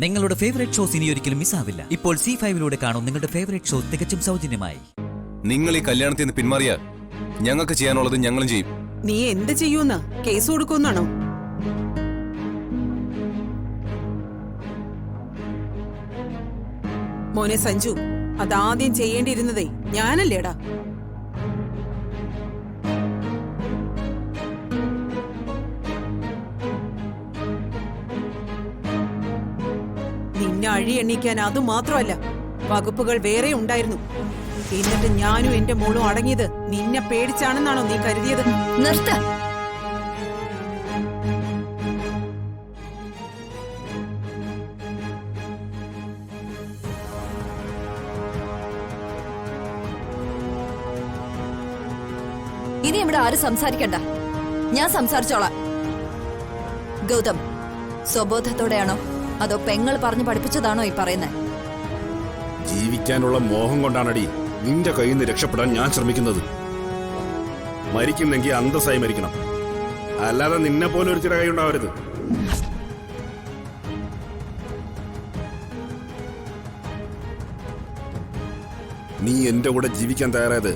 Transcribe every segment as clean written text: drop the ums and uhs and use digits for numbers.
നിങ്ങളുടെ favourite shows ഇനി ഒരിക്കലും മിസ്സാവില്ല. ഇപ്പോൾ C5 കാണും നിങ്ങളുടെ ഫേവറേറ്റ് ഷോ തികച്ചും സൗജന്യമായി. നിങ്ങൾ ഈ കല്യാണത്തിൽ നിന്ന് പിന്മാറിയാൽ ഞങ്ങൾക്ക് ചെയ്യാനുള്ളത് ഞങ്ങളും ചെയ്യും. നീ എന്ത് ചെയ്യൂന്ന്? കേസ് കൊടുക്കുന്നാണോ? മോനെ സഞ്ജു, അതാദ്യം ചെയ്യേണ്ടിയിരുന്നതേ ഞാനല്ലേടാ. നിന്നെ അഴി എണ്ണിക്കാൻ അത് മാത്രമല്ല, വകുപ്പുകൾ വേറെ ഉണ്ടായിരുന്നു. എന്നിട്ട് ഞാനും എന്റെ മോളും അടങ്ങിയത് നിന്നെ പേടിച്ചാണെന്നാണോ നീ കരുതിയത്? നിർത്ത. ഇനി ഇവിടെ ആരും സംസാരിക്കണ്ട, ഞാൻ സംസാരിച്ചോളാം. ഗൗതം, സ്വബോധത്തോടെയാണോ അതോ പെങ്ങൾ പറഞ്ഞു പഠിപ്പിച്ചതാണോ ഈ പറയുന്നത്? ജീവിക്കാനുള്ള മോഹം കൊണ്ടാണടി നിന്റെ കയ്യിൽ നിന്ന് രക്ഷപ്പെടാൻ ഞാൻ ശ്രമിക്കുന്നത്. മരിക്കുന്നെങ്കിൽ അന്തസ്സായി മരിക്കണം, അല്ലാതെ നിന്നെ പോലെ ഒരു ചില കൈ ഉണ്ടാവരുത്. നീ എന്റെ കൂടെ ജീവിക്കാൻ തയ്യാറായത്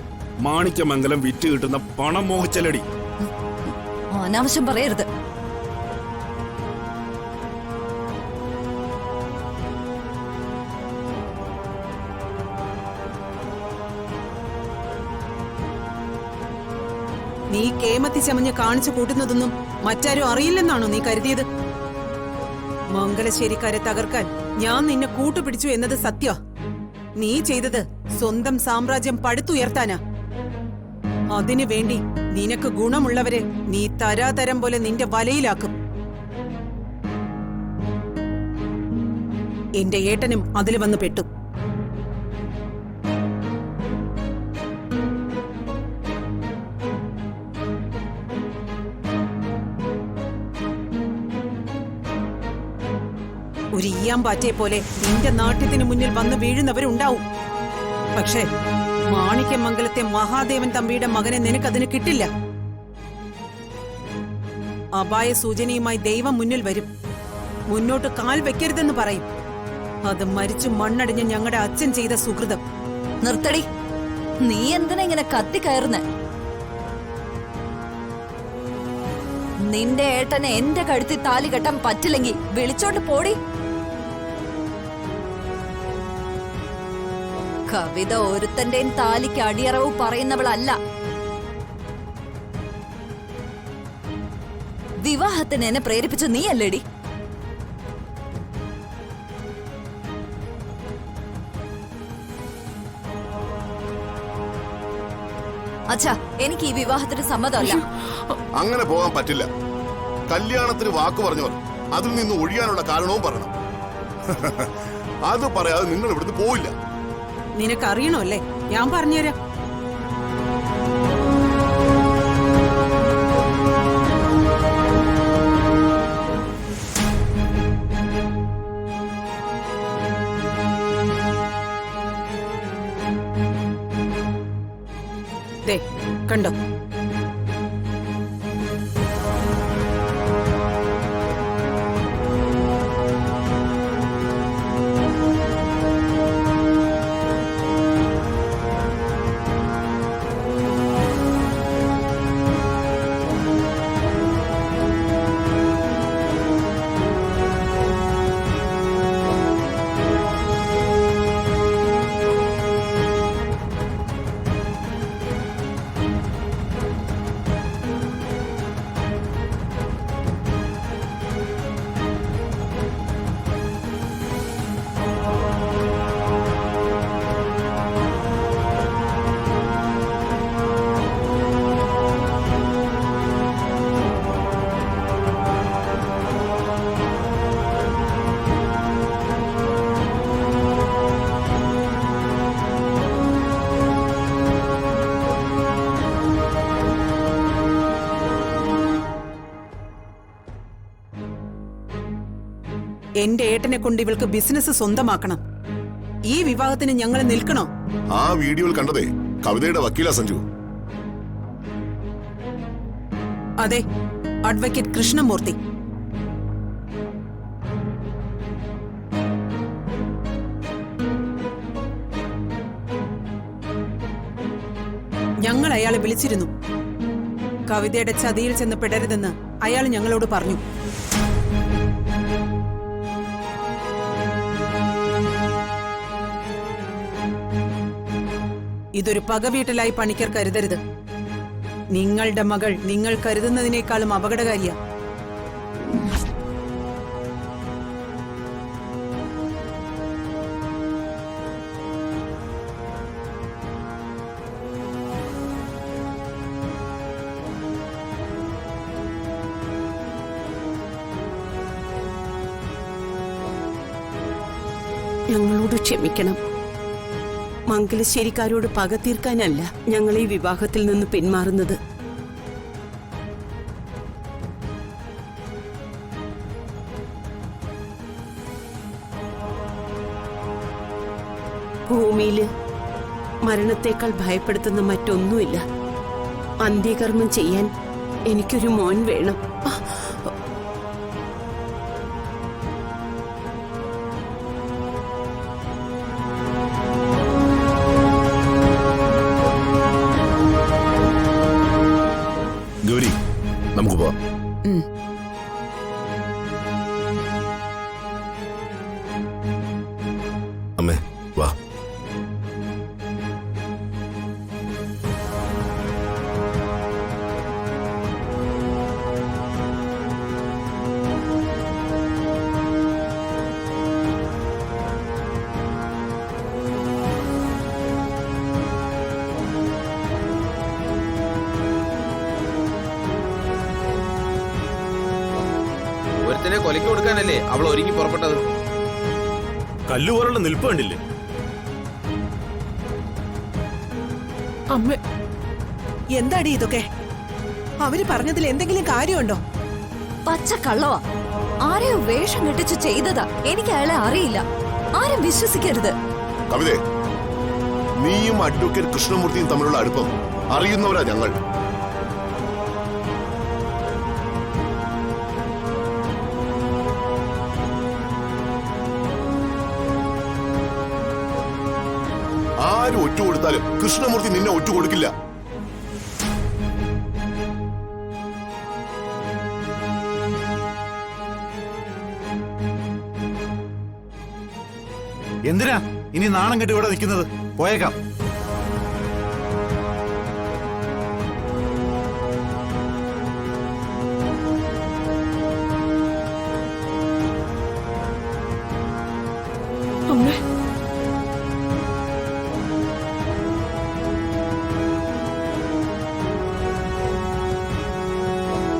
മാണിക്യമംഗലം വിറ്റ് കിട്ടുന്ന പണം മോഹിച്ചല്ലടി. അനാവശ്യം പറയരുത്. നീ കേമത്തി ചമഞ്ഞ് കാണിച്ചു കൂട്ടുന്നതൊന്നും മറ്റാരും അറിയില്ലെന്നാണോ നീ കരുതിയത്? മംഗലശ്ശേരിക്കാരെ തകർക്കാൻ ഞാൻ നിന്നെ കൂട്ടുപിടിച്ചു എന്നത് സത്യ. നീ ചെയ്തത് സ്വന്തം സാമ്രാജ്യം പടുത്തുയർത്താനാ. അതിനു വേണ്ടി നിനക്ക് ഗുണമുള്ളവരെ നീ തരാതരം പോലെ നിന്റെ വലയിലാക്കും. എന്റെ ഏട്ടനും അതിൽ വന്ന് പെട്ടു. ഒരു ഈയാമ്പാറ്റയെ പോലെ നിന്റെ നാട്യത്തിന് മുന്നിൽ വന്ന് വീഴുന്നവരുണ്ടാവും. പക്ഷേ മാണിക്യമംഗലത്തെ മഹാദേവൻ തമ്പിയുടെ മകനെ നിനക്കതിന് കിട്ടില്ല. അപായ സൂചനയുമായി ദൈവം മുന്നിൽ വരും. മുന്നോട്ട് കാൽ വെക്കരുതെന്ന് പറയും. അത് മരിച്ചു മണ്ണടിഞ്ഞ് ഞങ്ങളുടെ അച്ഛൻ ചെയ്ത സുഹൃതം. നിർത്തടി. നീ എന്തിനാ ഇങ്ങനെ കത്തിക്കയറുന്നേ? നിന്റെ ഏട്ടനെ എന്റെ കഴുത്തിൽ താലി കെട്ടാൻ പറ്റില്ലെങ്കിൽ വിളിച്ചോണ്ട് പോടി. കവിത ഒരുത്തന്റെയും താലിക്ക് അടിയറവ് പറയുന്നവളല്ല. വിവാഹത്തിന് എന്നെ പ്രേരിപ്പിച്ച നീ അല്ലേടി? അച്ഛാ, എനിക്ക് ഈ വിവാഹത്തിന് സമ്മതമല്ല. അങ്ങനെ പോകാൻ പറ്റില്ല. കല്യാണത്തിന് വാക്ക് പറഞ്ഞവർ അതിൽ നിന്ന് ഒഴിയാനുള്ള കാരണവും പറയണം. അത് പറയാതെ നിങ്ങൾ ഇവിടുന്ന് പോയില്ല. നിനക്കറിയണോ അല്ലേ? ഞാൻ പറഞ്ഞുതരാം. ദേ കണ്ടോ, എന്റെ ഏട്ടനെ കൊണ്ട് ഇവൾക്ക് ബിസിനസ് സ്വന്തമാക്കണം. ഈ വിവാഹത്തിന് ഞങ്ങൾ നിൽക്കണോ? ആ വീഡിയോയിൽ കണ്ടതേ കവിതയുടെ വക്കീല സഞ്ജു. അതെ, അഡ്വക്കേറ്റ് കൃഷ്ണമൂർത്തി. ഞങ്ങൾ അയാളെ വിളിച്ചിരുന്നു. കവിതയുടെ ചതിയിൽ ചെന്ന് പെടരുതെന്ന് അയാൾ ഞങ്ങളോട് പറഞ്ഞു. ഇതൊരു പകവീട്ടലായി പണിക്കർ കരുതരുത്. നിങ്ങളുടെ മകൾ നിങ്ങൾ കരുതുന്നതിനേക്കാളും അപകടകാരിയാ. ഞങ്ങളോട് ക്ഷമിക്കണം. മംഗലശ്ശേരിക്കാരോട് പക തീർക്കാനല്ല ഞങ്ങൾ ഈ വിവാഹത്തിൽ നിന്ന് പിന്മാറുന്നത്. ഭൂമിയില് മരണത്തേക്കാൾ ഭയപ്പെടുത്തുന്ന മറ്റൊന്നുമില്ല. അന്ത്യകർമ്മം ചെയ്യാൻ എനിക്കൊരു മോൻ വേണം. ഗൗരി, നമുക്ക് പോവാം. അമ്മേ വാ. ഒരുത്തനെ കൊലയ്ക്ക് കൊടുക്കാനല്ലേ അവൾ ഒരുങ്ങി പുറപ്പെട്ടത്. കല്ലുപോലുള്ള നിൽപ്പ് കണ്ടില്ലേ? അമ്മ, എന്താടി ഇതൊക്കെ? അവര് പറഞ്ഞതിൽ എന്തെങ്കിലും കാര്യമുണ്ടോ? പച്ച കള്ളവാ. ആരെയോ വേഷം കെട്ടിച്ച് ചെയ്തതാ. എനിക്ക് അയാളെ അറിയില്ല. ആരും വിശ്വസിക്കരുത്. കവിതേ, നീയും അഡ്വക്കേറ്റ് കൃഷ്ണമൂർത്തിയും തമ്മിലുള്ള അടുപ്പം അറിയുന്നവരാ ഞങ്ങൾ. ആരും ഒറ്റ കൊടുത്താലും കൃഷ്ണമൂർത്തി നിന്നെ ഒറ്റ കൊടുക്കില്ല. എന്തിനാ ഇനി നാണം കെട്ടി ഇവിടെ നിൽക്കുന്നത്? പോയേക്കാം.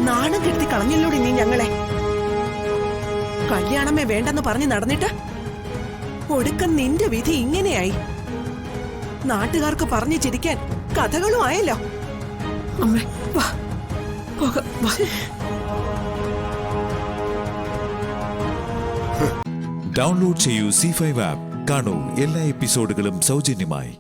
നാണം കെടുത്തി കളഞ്ഞല്ലോടി നീ ഞങ്ങളെ. കല്യാണമേ വേണ്ടെന്ന് പറഞ്ഞു നടന്നിട്ട് ഒടുക്കം നിന്റെ വിധി ഇങ്ങനെയായി. നാട്ടുകാർക്ക് പറഞ്ഞു ചിരിക്കാൻ കഥകളും ആയല്ലോ. അമ്മേ വാ, പോകാം, വാ. ഡൗൺലോഡ് ചെയ്യൂ C5 ആപ്പ്. കാണൂ എല്ലാ എപ്പിസോഡുകളും സൗജന്യമായി.